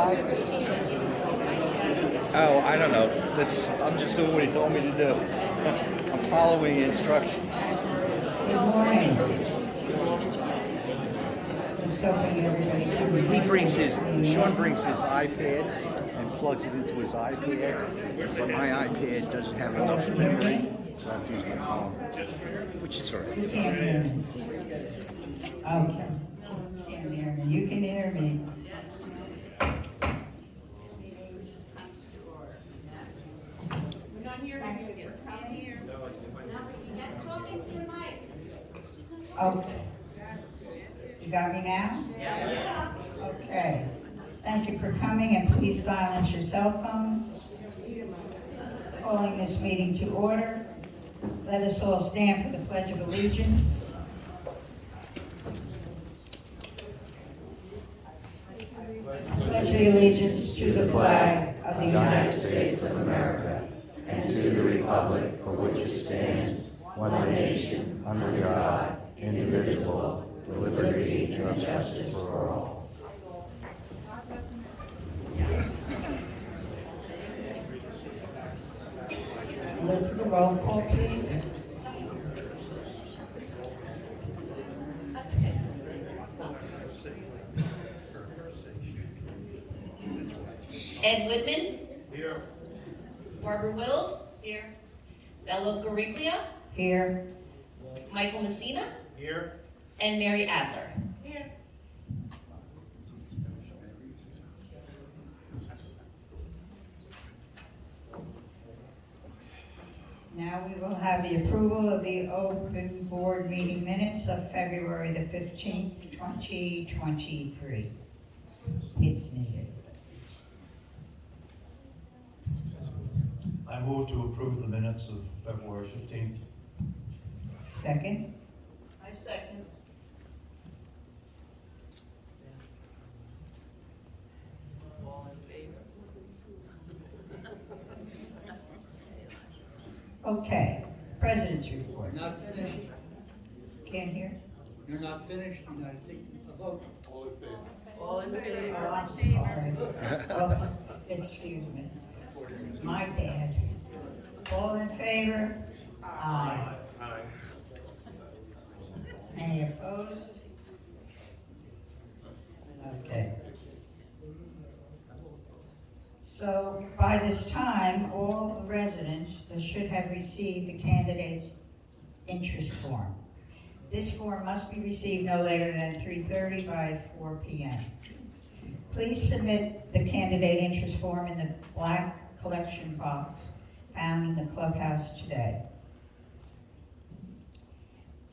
live? Oh, I don't know. I'm just doing what he told me to do. I'm following instructions. Good morning. Just hoping everybody Sean brings his iPad and plugs it into his iPad, but my iPad doesn't have enough memory, so I have to use my phone, which is all You right. can't hear me. Okay. Can't hear me. You can hear me. We're not hearing you again. Can't hear. Not talking to the mic. Okay. You got me now? Yeah. Okay. Thank you for coming, and please silence your cell phones. Calling this meeting to order. Let us all stand for the Pledge of Allegiance. Pledge the allegiance to the flag of the United States of America and to the republic for which it stands, one nation, under God, indivisible, with liberty and justice for all. Let's do the roll call, please. Ed Whitman. Here. Barbara Wills. Here. Bella Gariglia. Here. Michael Messina. Here. And Mary Adler. Here. Now we will have the approval of the open board meeting minutes of February the 15th, 2023. It's needed. I move to approve the minutes of February 15th. Second. I second. All in favor? Okay, President's report. Not finished. Can't hear? You're not finished. You gotta take a vote. All in favor? Oh, I'm sorry. Oh, excuse me. My bad. All in favor? Aye. Any opposed? Okay. So by this time, all the residents should have received the candidate's interest form. This form must be received no later than 3:30 by 4 p.m. Please submit the candidate interest form in the black collection box found in the clubhouse today.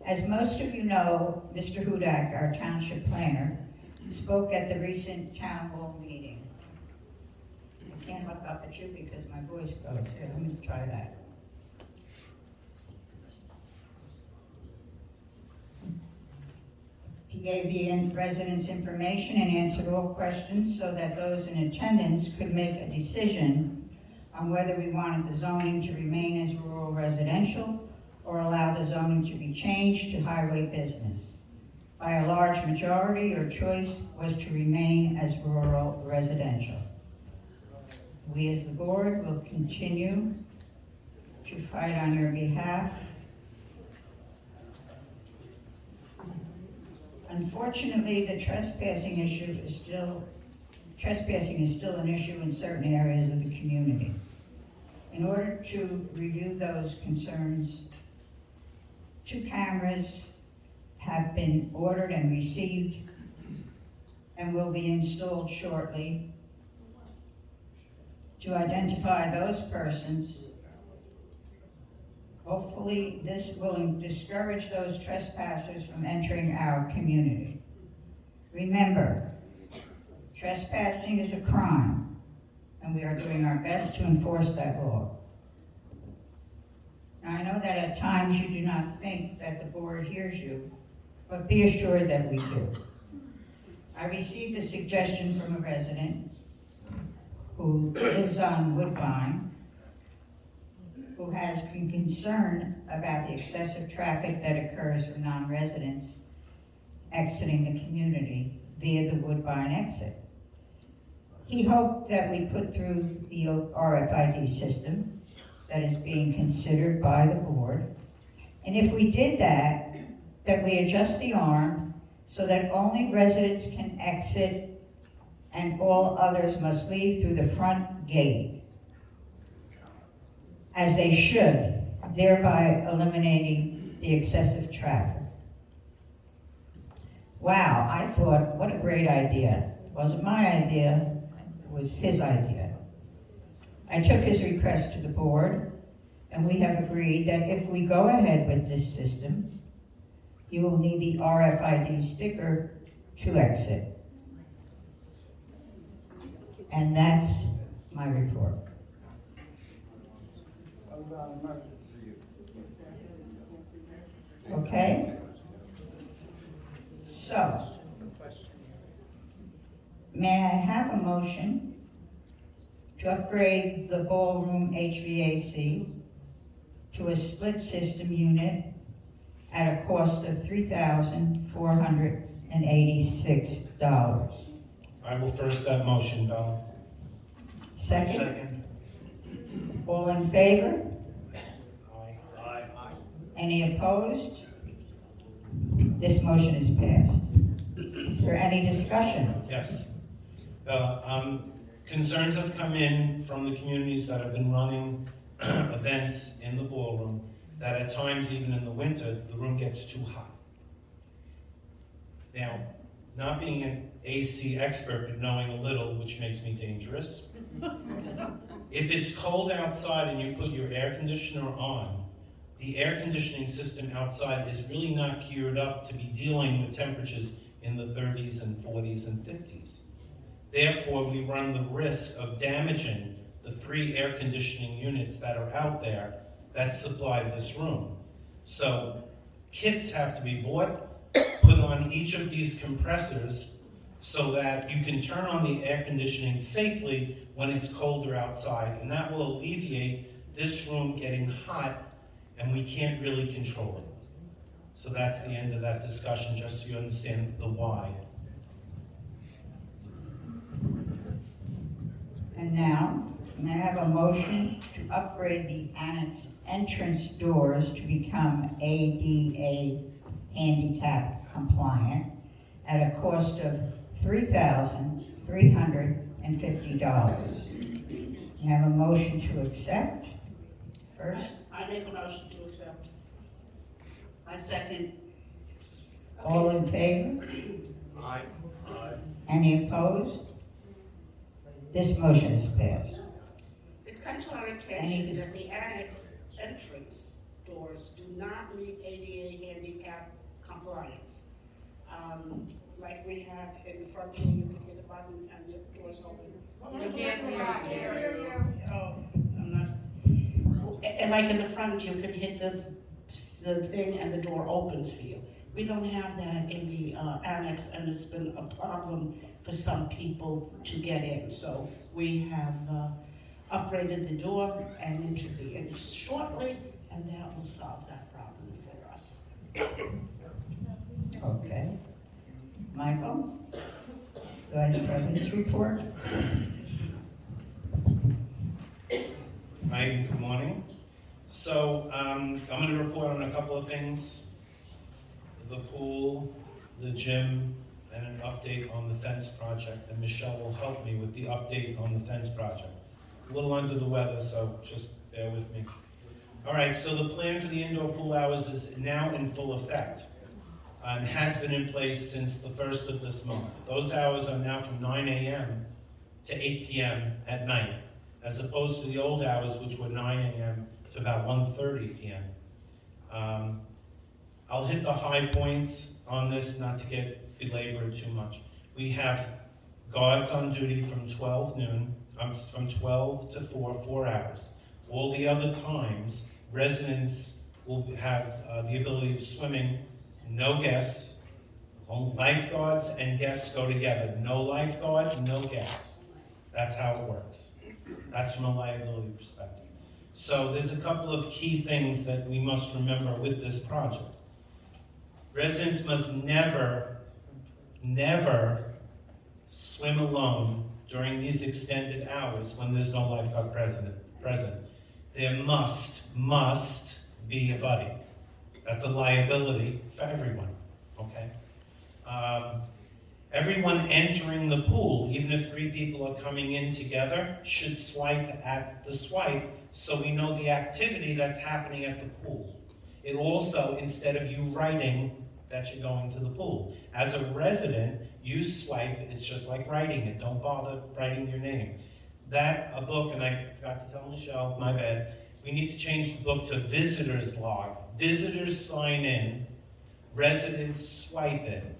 As most of you know, Mr. Hudak, our township planner, spoke at the recent town hall meeting. I can't look up at you because my voice goes. Here, let me try that. He gave the residents information and answered all questions so that those in attendance could make a decision on whether we wanted the zoning to remain as rural residential or allow the zoning to be changed to highway business. By a large majority, your choice was to remain as rural residential. We as the board will continue to fight on your behalf. Unfortunately, the trespassing is still an issue in certain areas of the community. In order to review those concerns, 2 cameras have been ordered and received and will be installed shortly to identify those persons. Hopefully, this will discourage those trespassers from entering our community. Remember, trespassing is a crime, and we are doing our best to enforce that law. Now, I know that at times you do not think that the board hears you, but be assured that we do. I received a suggestion from a resident who lives on Woodbine, who has been concerned about the excessive traffic that occurs from non-residents exiting the community via the Woodbine exit. He hoped that we put through the RFID system that is being considered by the board. And if we did that, that we adjust the arm so that only residents can exit and all others must leave through the front gate, as they should, thereby eliminating the excessive traffic. Wow, I thought, what a great idea. It wasn't my idea, it was his idea. I took his request to the board, and we have agreed that if we go ahead with this system, you will need the RFID sticker to exit. And that's my report. Okay? So, may I have a motion to upgrade the ballroom HVAC to a split system unit at a cost of $3,486? I will first that motion, Bella. Second? Second. All in favor? Aye. Any opposed? This motion is passed. Is there any discussion? Yes. Bella, concerns have come in from the communities that have been running events in the ballroom, that at times, even in the winter, the room gets too hot. Now, not being an AC expert, but knowing a little, which makes me dangerous, if it's cold outside and you put your air conditioner on, the air conditioning system outside is really not geared up to be dealing with temperatures in the 30s and 40s and 50s. Therefore, we run the risk of damaging the 3 air conditioning units that are out there that supply this room. So kits have to be bought, put on each of these compressors so that you can turn on the air conditioning safely when it's colder outside, and that will alleviate this room getting hot and we can't really control it. So that's the end of that discussion, just so you understand the why. And now, may I have a motion to upgrade the annex entrance doors to become ADA handicap compliant at a cost of $3,350? May I have a motion to accept first? I make a motion to accept. I second. All in favor? Aye. Any opposed? This motion is passed. It's come to our attention that the annex entrance doors do not meet ADA handicap compliance. Like we have in the front door, you can hit a button and the door's open. You can't hear you. Oh, I'm not. And like in the front, you can hit the thing and the door opens for you. We don't have that in the annex, and it's been a problem for some people to get in. So we have upgraded the door, and it should be in shortly, and that will solve that problem for us. Okay. Michael? Vice President's report? Hi, good morning. So I'm going to report on a couple of things. The pool, the gym, and an update on the fence project. And Michelle will help me with the update on the fence project. A little under the weather, so just bear with me. All right, so the plan for the indoor pool hours is now in full effect and has been in place since the 1st of this month. Those hours are now from 9 a.m. to 8 p.m. at night, as opposed to the old hours, which were 9 a.m. to about 1:30 p.m. I'll hit the high points on this, not to get belabored too much. We have guards on duty from 12 to 4 hours. All the other times, residents will have the ability of swimming, no guests. Only lifeguards and guests go together. No lifeguard, no guests. That's how it works. That's from a liability perspective. So there's a couple of key things that we must remember with this project. Residents must never swim alone during these extended hours when there's no lifeguard present, there must be a buddy. That's a liability for everyone, okay? Everyone entering the pool, even if 3 people are coming in together, should swipe at the swipe so we know the activity that's happening at the pool. It also, instead of you writing that you're going to the pool, as a resident, you swipe, it's just like writing it. Don't bother writing your name. A book, and I forgot to tell Michelle, my bad, we need to change the book to visitors log. Visitors sign in, residents swipe in.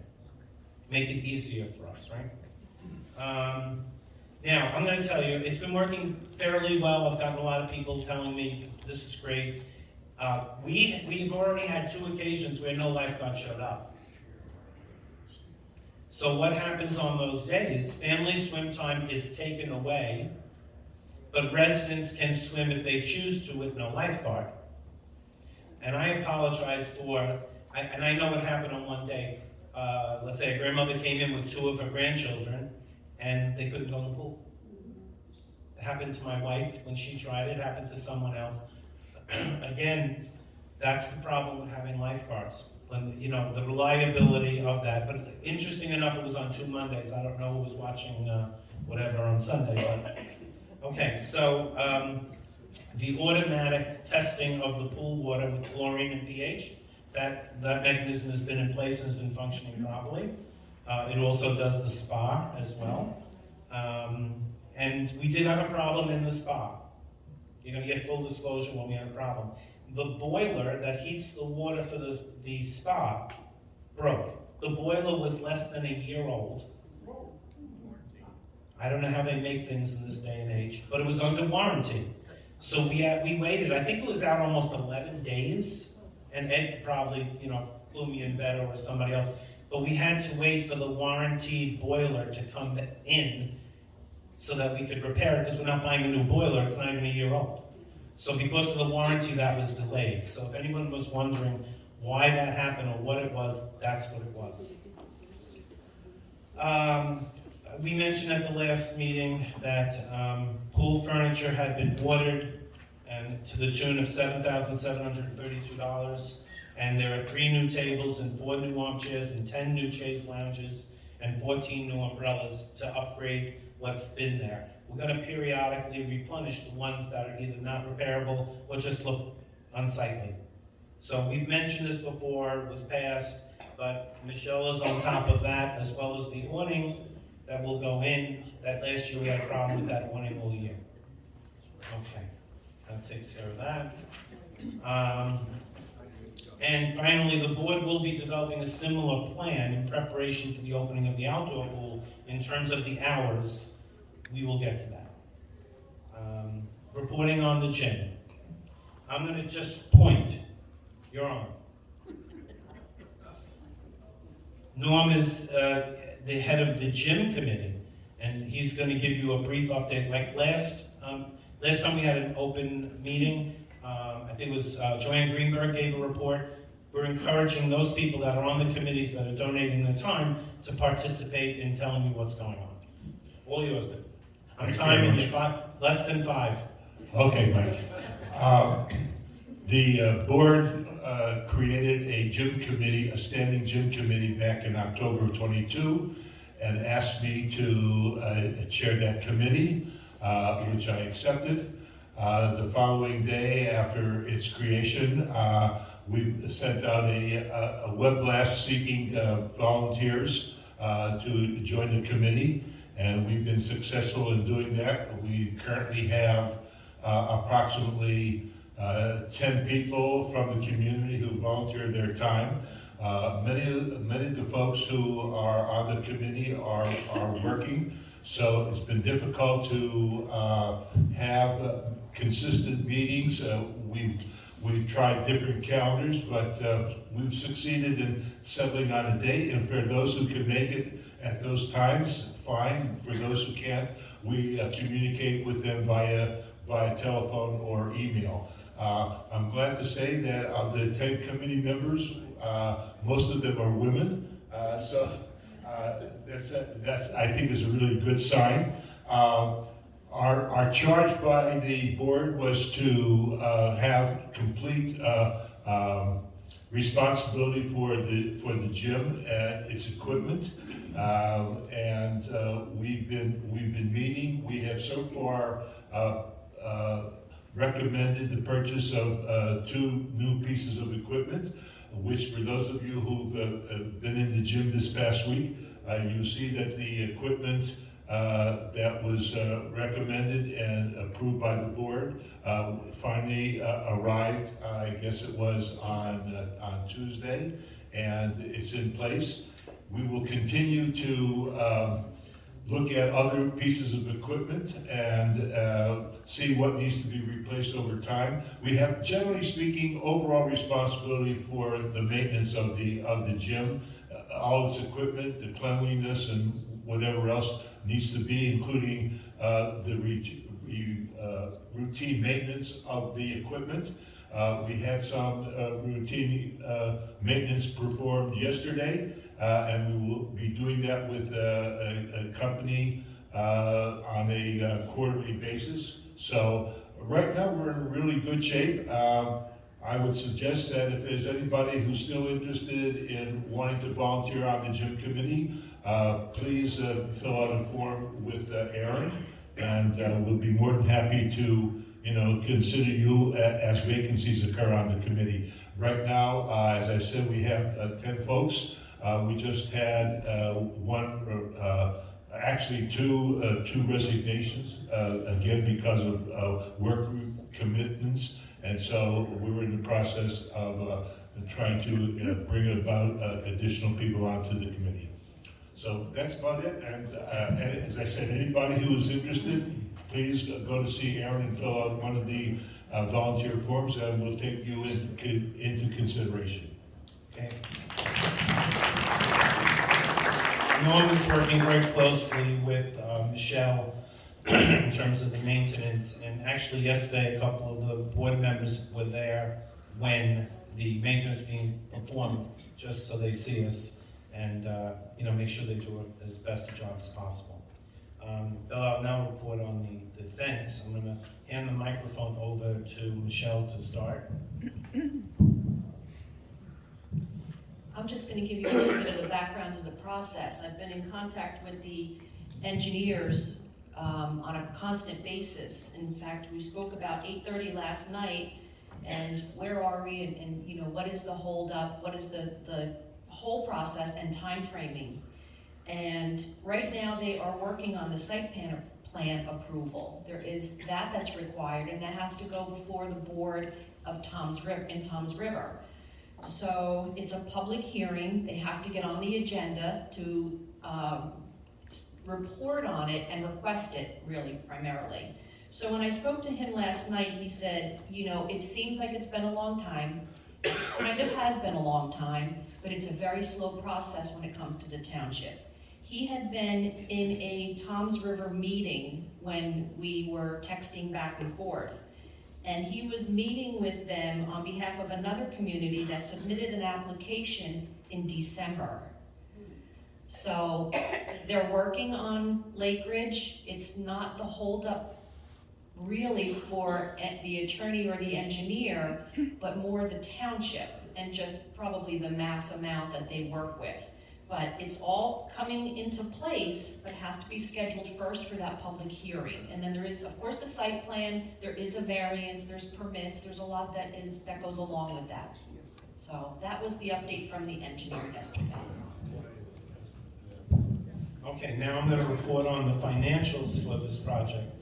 Make it easier for us, right? Now, I'm going to tell you, it's been working fairly well. I've gotten a lot of people telling me this is great. We've already had 2 occasions where no lifeguard showed up. So what happens on those days? Family swim time is taken away, but residents can swim if they choose to with no lifeguard. And I apologize and I know what happened on one day. Let's say a grandmother came in with 2 of her grandchildren, and they couldn't go in the pool. It happened to my wife when she tried it. It happened to someone else. Again, that's the problem with having lifeguards. When, the reliability of that. But interesting enough, it was on 2 Mondays. I don't know who was watching whatever on Sunday. But okay, so the automatic testing of the pool water with chlorine and pH. That mechanism has been in place and has been functioning properly. It also does the spa as well. And we did have a problem in the spa. You're going to get full disclosure when we had a problem. The boiler that heats the water for the spa broke. The boiler was less than a year old. I don't know how they make things in this day and age, but it was under warranty. So we waited, I think it was out almost 11 days. And Ed could probably, clue me in better or somebody else. But we had to wait for the warranty boiler to come in so that we could repair it, because we're not buying a new boiler, it's not even a year old. So because of the warranty, that was delayed. So if anyone was wondering why that happened or what it was, that's what it was. We mentioned at the last meeting that pool furniture had been ordered and to the tune of $7,732, and there are 3 new tables and 4 new armchairs and 10 new chaise lounges and 14 new umbrellas to upgrade what's been there. We're going to periodically replenish the ones that are either not repairable or just look unsightly. So we've mentioned this before, it was passed, but Michelle is on top of that, as well as the awning that will go in. That last year we had a problem with that awning all year. Okay. That takes care of that. And finally, the board will be developing a similar plan in preparation for the opening of the outdoor pool. In terms of the hours, we will get to that. Reporting on the gym. I'm going to just point. You're on. Norm is the head of the gym committee, and he's going to give you a brief update. Like last time we had an open meeting, I think it was Joanne Greenberg gave a report. We're encouraging those people that are on the committees that are donating their time to participate in telling you what's going on. All yours, Ben. I'm timing you less than 5. Okay, Mike. The board created a gym committee, a standing gym committee back in October of 22, and asked me to chair that committee, which I accepted. The following day after its creation, we sent out a web blast seeking volunteers to join the committee, and we've been successful in doing that. We currently have approximately 10 people from the community who volunteer their time. Many of the folks who are on the committee are working, so it's been difficult to have consistent meetings. We've tried different calendars, but we've succeeded in settling on a date, and for those who can make it at those times, fine. For those who can't, we communicate with them via telephone or email. I'm glad to say that of the 10 committee members, most of them are women, so that's I think is a really good sign. Our charge by the board was to have complete responsibility for the gym and its equipment. And we've been meeting. We have so far recommended the purchase of 2 new pieces of equipment, which for those of you who've been in the gym this past week, you see that the equipment that was recommended and approved by the board finally arrived, I guess it was on Tuesday, and it's in place. We will continue to look at other pieces of equipment and see what needs to be replaced over time. We have, generally speaking, overall responsibility for the maintenance of the gym, all its equipment, the cleanliness, and whatever else needs to be, including the routine maintenance of the equipment. We had some routine maintenance performed yesterday, and we will be doing that with a company on a quarterly basis. So right now we're in really good shape. I would suggest that if there's anybody who's still interested in wanting to volunteer on the gym committee, please fill out a form with Aaron, and we'll be more than happy to consider you as vacancies occur on the committee. Right now, as I said, we have 10 folks. We just had actually two resignations, again because of work commitments, and so we were in the process of trying to bring about additional people onto the committee. So that's about it, and as I said, anybody who is interested, please go to see Aaron and fill out one of the volunteer forms, and we'll take you into consideration. Okay. Norm is working very closely with Michelle in terms of the maintenance, and actually yesterday a couple of the board members were there when the maintenance being performed, just so they see us and make sure they do it as best a job as possible. I'll now report on the fence. I'm going to hand the microphone over to Michelle to start. I'm just going to give you a little bit of the background to the process. I've been in contact with the engineers on a constant basis. In fact, we spoke about 8:30 last night, and where are we, and what is the holdup, what is the whole process and time framing. And right now they are working on the site plan approval. There is that's required, and that has to go before the board of Toms River. So it's a public hearing. They have to get on the agenda to report on it and request it, really, primarily. So when I spoke to him last night, he said, it seems like it's been a long time. It kind of has been a long time, but it's a very slow process when it comes to the township. He had been in a Toms River meeting when we were texting back and forth. And he was meeting with them on behalf of another community that submitted an application in December. So they're working on Lake Ridge. It's not the holdup really for the attorney or the engineer, but more the township and just probably the mass amount that they work with. But it's all coming into place, but has to be scheduled first for that public hearing. And then there is, of course, the site plan, there is a variance, there's permits, there's a lot that goes along with that. So that was the update from the engineer yesterday. Okay, now I'm going to report on the financials for this project.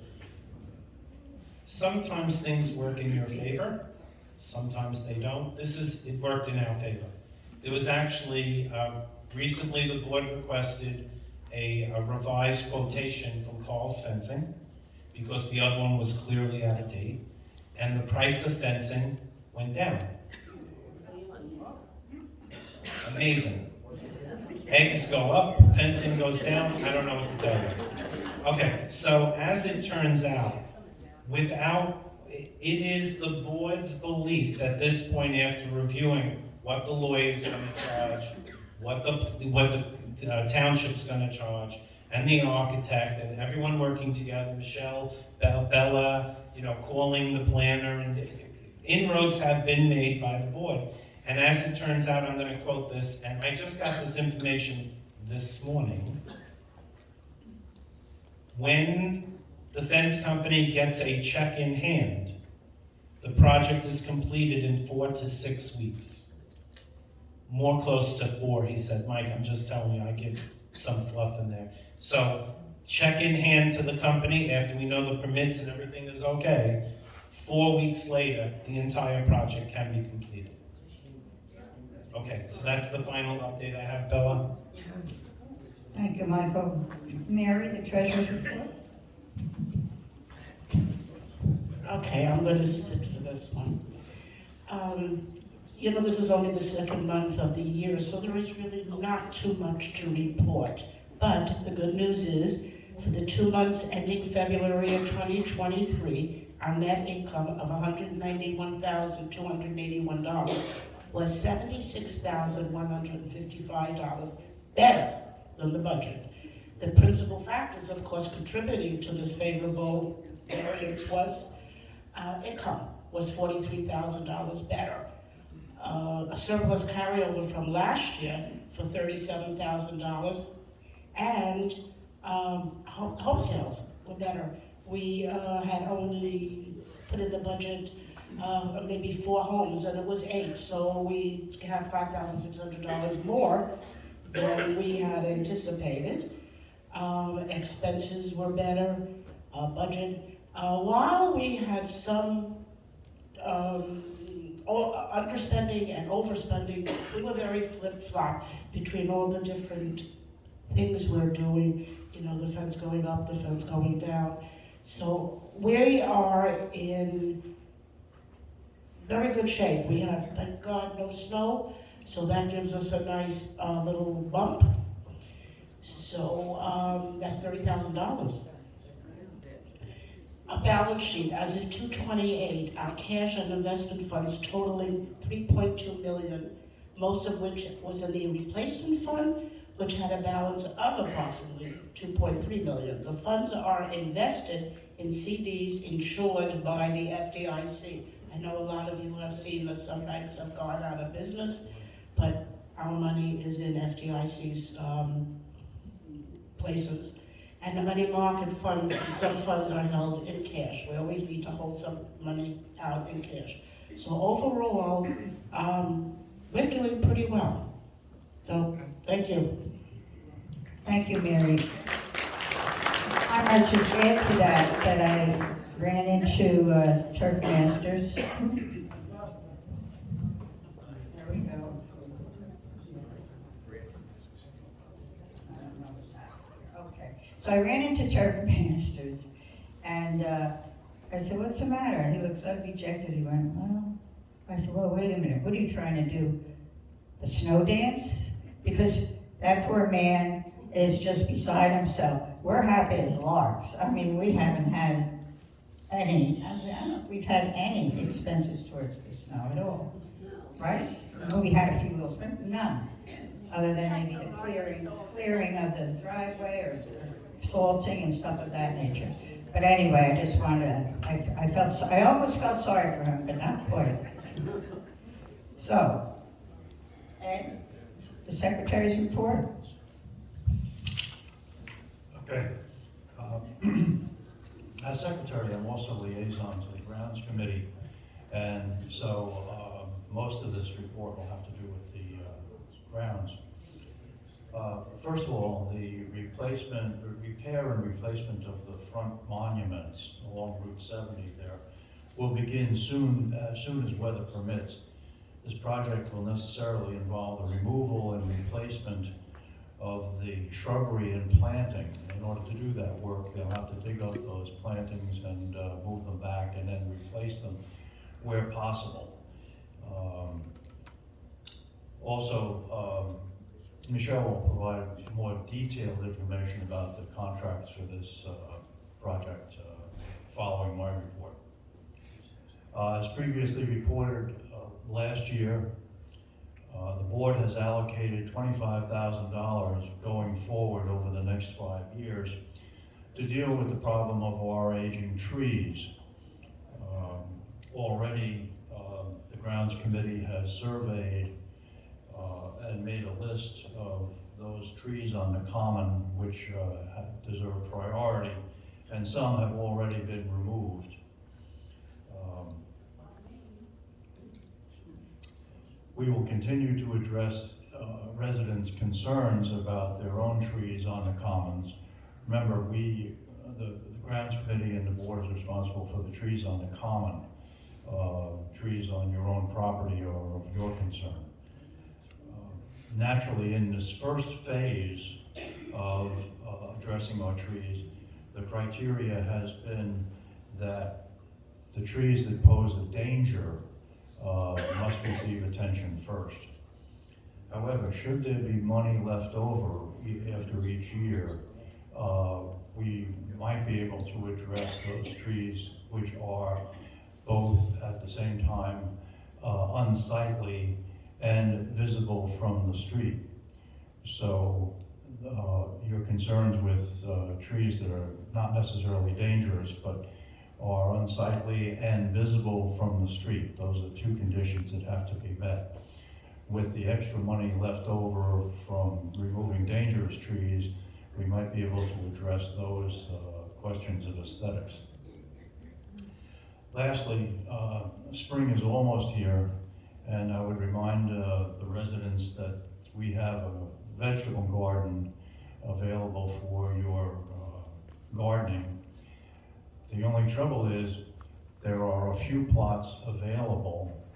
Sometimes things work in your favor, sometimes they don't. It worked in our favor. There was actually, recently the board requested a revised quotation from Carl's Fencing because the other one was clearly out of date, and the price of fencing went down. Amazing. Eggs go up, fencing goes down, I don't know what to tell you. Okay, so as it turns out, it is the board's belief at this point, after reviewing what the lawyer's going to charge, what the township's going to charge, and the architect and everyone working together, Michelle, Bella, calling the planner, and inroads have been made by the board. And as it turns out, I'm going to quote this, and I just got this information this morning. When the fence company gets a check in hand, the project is completed in 4 to 6 weeks. More close to 4, he said. Mike, I'm just telling you, I give some fluff in there. So, check in hand to the company after we know the permits and everything is okay. 4 weeks later, the entire project can be completed. Okay, so that's the final update I have, Bella. Thank you, Michael. Mary, the treasurer's report? Okay, I'm going to sit for this one. This is only the second month of the year, so there is really not too much to report. But the good news is, for the 2 months ending February of 2023, our net income of $191,281 was $76,155 better than the budget. The principal factors, of course, contributing to this favorable variance was income was $43,000 better. A surplus carryover from last year for $37,000, and home sales were better. We had only put in the budget maybe 4 homes, and it was 8, so we had $5,600 more than we had anticipated. Expenses were better, budget. While we had some underspending and overspending, we were very flip-flop between all the different things we're doing, the fence going up, the fence going down. So we are in very good shape. We have, thank God, no snow, so that gives us a nice little bump. So that's $30,000. A balance sheet as of 2/28, our cash and investment funds totaling $3.2 million, most of which was in the replacement fund, which had a balance of approximately $2.3 million. The funds are invested in CDs insured by the FDIC. I know a lot of you have seen that some banks have gone out of business, but our money is in FDIC's places. And the money market funds, and some funds are held in cash. We always need to hold some money out in cash. So overall, we're doing pretty well. So, thank you. Thank you, Mary. I might just add to that I ran into Turf Masters. There we go. Okay, so I ran into Turf Masters, and I said, "What's the matter?" And he looked so dejected. He went, "Well," I said, "Well, wait a minute. What are you trying to do? The snow dance?" Because that poor man is just beside himself. We're happy as larks. I mean, we haven't had any, I don't know if we've had any expenses towards the snow at all, right? Well, we had a few little, none, other than maybe the clearing of the driveway or salting and stuff of that nature. But anyway, I just wanted to, I almost felt sorry for him, but not quite. So, Ed, the secretary's report? Okay. As secretary, I'm also liaison to the grounds committee, and so most of this report will have to do with the grounds. First of all, the repair and replacement of the front monuments along Route 70 there will begin soon as weather permits. This project will necessarily involve the removal and replacement of the shrubbery and planting. In order to do that work, they'll have to dig up those plantings and move them back and then replace them where possible. Michelle will provide more detailed information about the contracts for this project following my report. As previously reported last year, The board has allocated $25,000 going forward over the next 5 years to deal with the problem of our aging trees. Already, the grounds committee has surveyed and made a list of those trees on the common which deserve priority, and some have already been removed. We will continue to address residents' concerns about their own trees on the commons. Remember, the grounds committee and the board is responsible for the trees on the common. Trees on your own property are of your concern. Naturally, in this first phase of addressing our trees, the criteria has been that the trees that pose a danger must receive attention first. However, should there be money left over after each year, we might be able to address those trees which are both at the same time unsightly and visible from the street. So your concerns with trees that are not necessarily dangerous but are unsightly and visible from the street, those are two conditions that have to be met. With the extra money left over from removing dangerous trees, we might be able to address those questions of aesthetics. Lastly, spring is almost here, and I would remind the residents that we have a vegetable garden available for your gardening. The only trouble is there are a few plots available,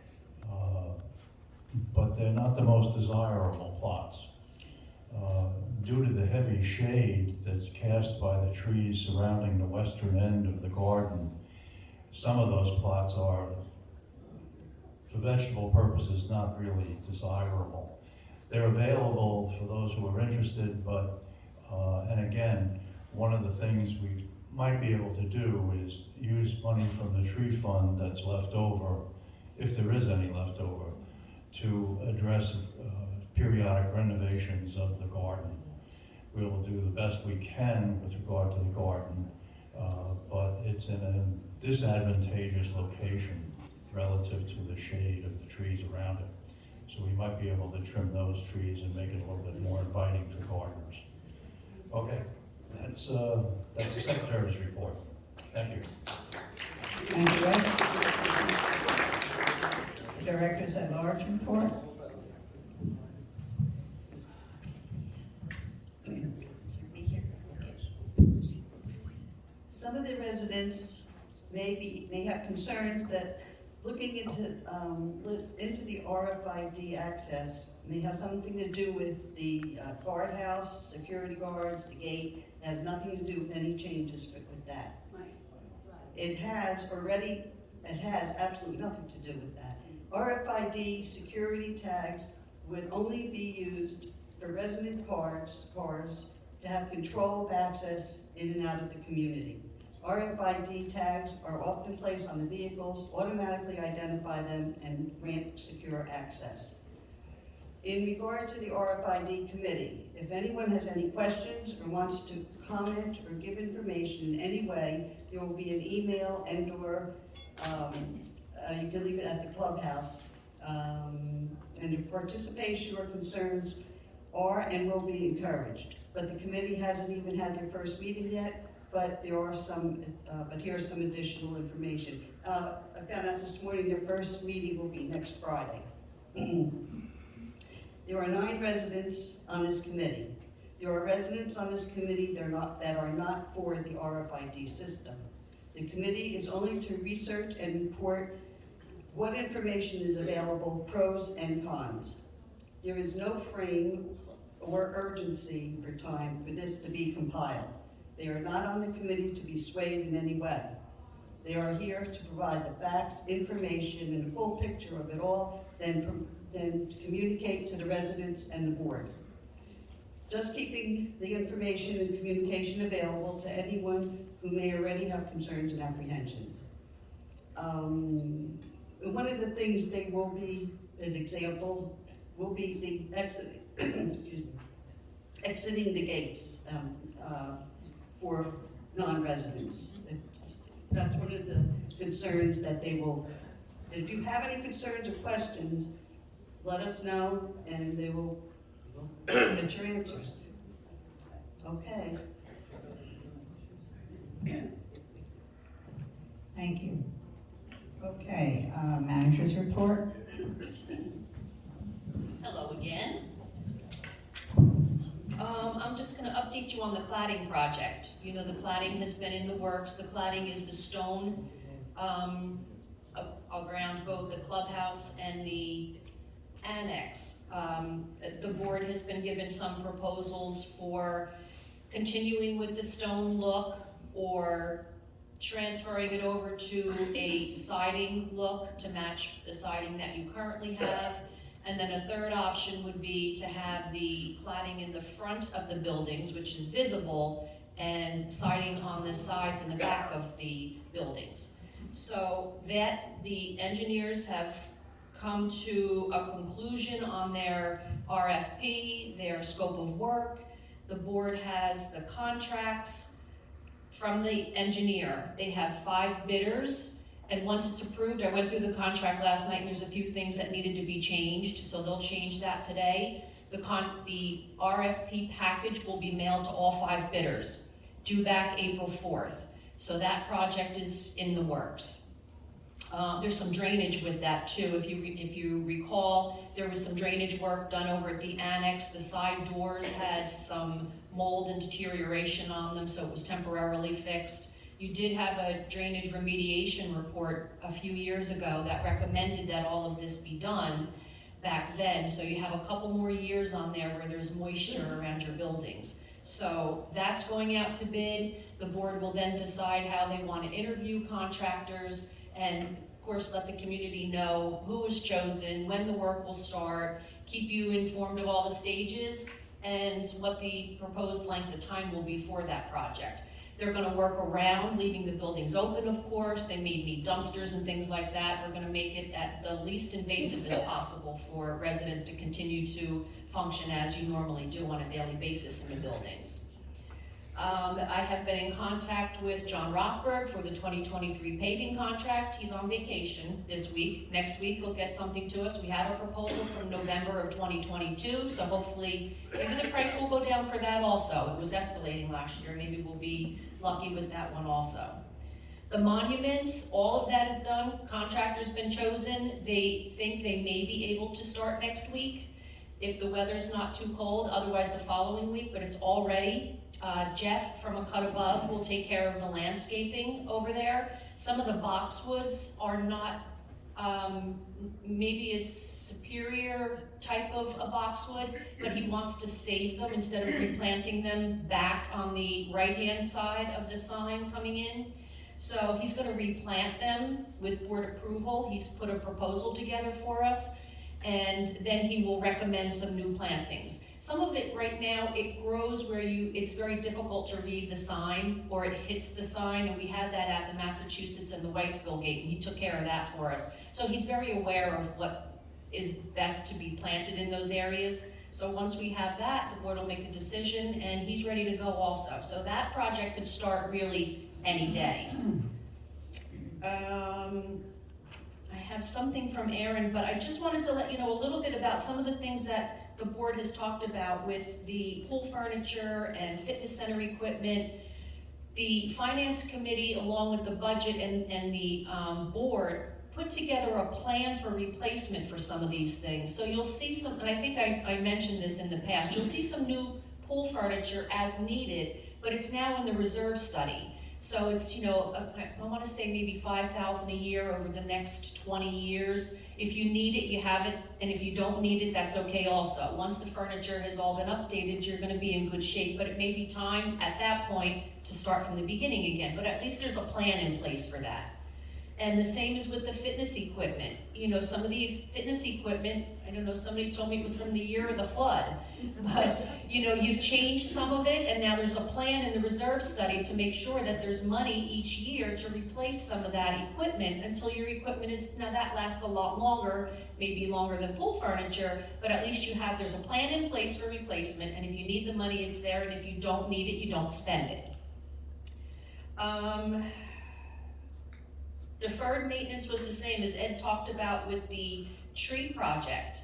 but they're not the most desirable plots. Due to the heavy shade that's cast by the trees surrounding the western end of the garden, some of those plots are, for vegetable purposes, not really desirable. They're available for those who are interested, but, and again, one of the things we might be able to do is use money from the tree fund that's left over, if there is any left over, to address periodic renovations of the garden. We will do the best we can with regard to the garden, but it's in a disadvantageous location relative to the shade of the trees around it. So we might be able to trim those trees and make it a little bit more inviting for gardeners. Okay, that's the Secretary's report. Thank you. Thank you, Ed. Directors at Large report. Some of the residents may have concerns that looking into the RFID access may have something to do with the guardhouse, security guards, the gate. It has nothing to do with any changes with that. It has absolutely nothing to do with that. RFID security tags would only be used for resident cars to have control of access in and out of the community. RFID tags are often placed on the vehicles, automatically identify them, and grant secure access. In regard to the RFID committee, if anyone has any questions or wants to comment or give information in any way, there will be an email and/or you can leave it at the clubhouse. And your participation or concerns are and will be encouraged. But the committee hasn't even had their first meeting yet. But there are some, but here's some additional information. I found out this morning their first meeting will be next Friday. There are 9 residents on this committee. There are residents on this committee that are not for the RFID system. The committee is only to research and report what information is available, pros and cons. There is no frame or urgency for time for this to be compiled. They are not on the committee to be swayed in any way. They are here to provide the facts, information, and a full picture of it all, then communicate to the residents and the board. Just keeping the information and communication available to anyone who may already have concerns and apprehensions. One of the things they will be, an example, will be the exit, excuse me, exiting the gates for non-residents. That's one of the concerns that they will, if you have any concerns or questions, let us know and they will get your answers. Okay. Thank you. Okay, manager's report. Hello again. I'm just gonna update you on the cladding project. You know, the cladding has been in the works. The cladding is the stone, around both the clubhouse and the annex. The board has been given some proposals for continuing with the stone look or transferring it over to a siding look to match the siding that you currently have. And then a third option would be to have the cladding in the front of the buildings, which is visible, and siding on the sides and the back of the buildings. So that the engineers have come to a conclusion on their RFP, their scope of work. The board has the contracts from the engineer. They have 5 bidders, and once it's approved, I went through the contract last night and there's a few things that needed to be changed, so they'll change that today. The RFP package will be mailed to all 5 bidders, due back April 4th. So that project is in the works. There's some drainage with that too. If you recall, there was some drainage work done over at the annex. The side doors had some mold and deterioration on them, so it was temporarily fixed. You did have a drainage remediation report a few years ago that recommended that all of this be done back then. So you have a couple more years on there where there's moisture around your buildings. So that's going out to bid. The board will then decide how they want to interview contractors and of course let the community know who was chosen, when the work will start, keep you informed of all the stages and what the proposed length of time will be for that project. They're gonna work around leaving the buildings open, of course. They may need dumpsters and things like that. We're gonna make it at the least invasive as possible for residents to continue to function as you normally do on a daily basis in the buildings. I have been in contact with John Rothberg for the 2023 paving contract. He's on vacation this week. Next week he'll get something to us. We have a proposal from November of 2022, so hopefully maybe the price will go down for that also. It was escalating last year. Maybe we'll be lucky with that one also. The monuments, all of that is done. Contractor's been chosen. They think they may be able to start next week if the weather's not too cold, otherwise the following week, but it's all ready. Jeff from A Cut Above will take care of the landscaping over there. Some of the boxwoods are not maybe a superior type of a boxwood, but he wants to save them instead of replanting them back on the right-hand side of the sign coming in. So he's gonna replant them with board approval. He's put a proposal together for us, and then he will recommend some new plantings. Some of it right now, it grows where it's very difficult to read the sign or it hits the sign, and we had that at the Massachusetts and the Whitesville gate, and he took care of that for us. So he's very aware of what is best to be planted in those areas. So once we have that, the board will make a decision, and he's ready to go also. So that project could start really any day. I have something from Aaron, but I just wanted to let you know a little bit about some of the things that the board has talked about with the pool furniture and fitness center equipment. The finance committee, along with the budget and the board, put together a plan for replacement for some of these things. So you'll see some, and I think I mentioned this in the past, you'll see some new pool furniture as needed, but it's now in the reserve study. So it's, you know, I want to say maybe $5,000 a year over the next 20 years. If you need it, you have it, and if you don't need it, that's okay also. Once the furniture has all been updated, you're going to be in good shape, but it may be time at that point to start from the beginning again, but at least there's a plan in place for that. And the same is with the fitness equipment. You know, some of the fitness equipment, I don't know, somebody told me it was from the year of the flood. But, you know, you've changed some of it, and now there's a plan in the reserve study to make sure that there's money each year to replace some of that equipment until your equipment is, now that lasts a lot longer, maybe longer than pool furniture, but at least there's a plan in place for replacement, and if you need the money, it's there, and if you don't need it, you don't spend it. Deferred maintenance was the same as Ed talked about with the tree project.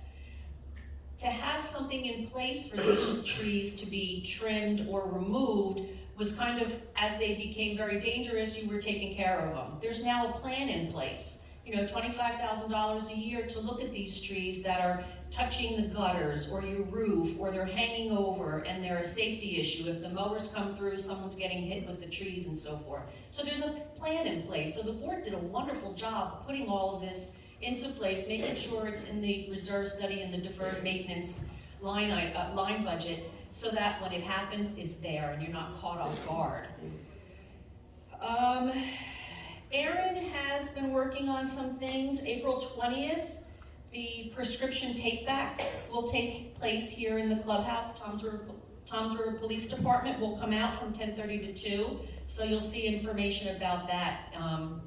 To have something in place for these trees to be trimmed or removed was kind of, as they became very dangerous, you were taking care of them. There's now a plan in place. You know, $25,000 a year to look at these trees that are touching the gutters or your roof, or they're hanging over and they're a safety issue. If the mowers come through, someone's getting hit with the trees and so forth. So there's a plan in place. So the board did a wonderful job putting all of this into place, making sure it's in the reserve study and the deferred maintenance line budget, so that when it happens, it's there and you're not caught off guard. Erin has been working on some things. April 20th, the prescription take-back will take place here in the clubhouse. Tom's River Police Department will come out from 10:30 to 2, so you'll see information about that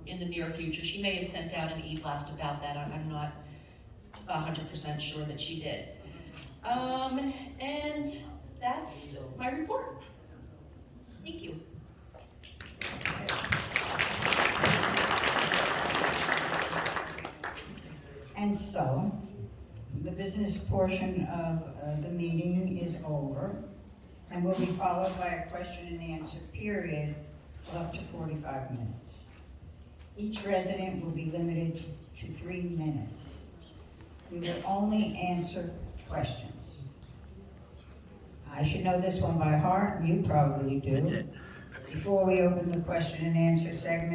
in the near future. She may have sent out an e-blast about that. I'm not 100% sure that she did. And that's my report. Thank you. And so, the business portion of the meeting is over, and will be followed by a question and answer period of up to 45 minutes. Each resident will be limited to 3 minutes. We will only answer questions. I should know this one by heart, and you probably do. That's it. Before we open the question and answer segment,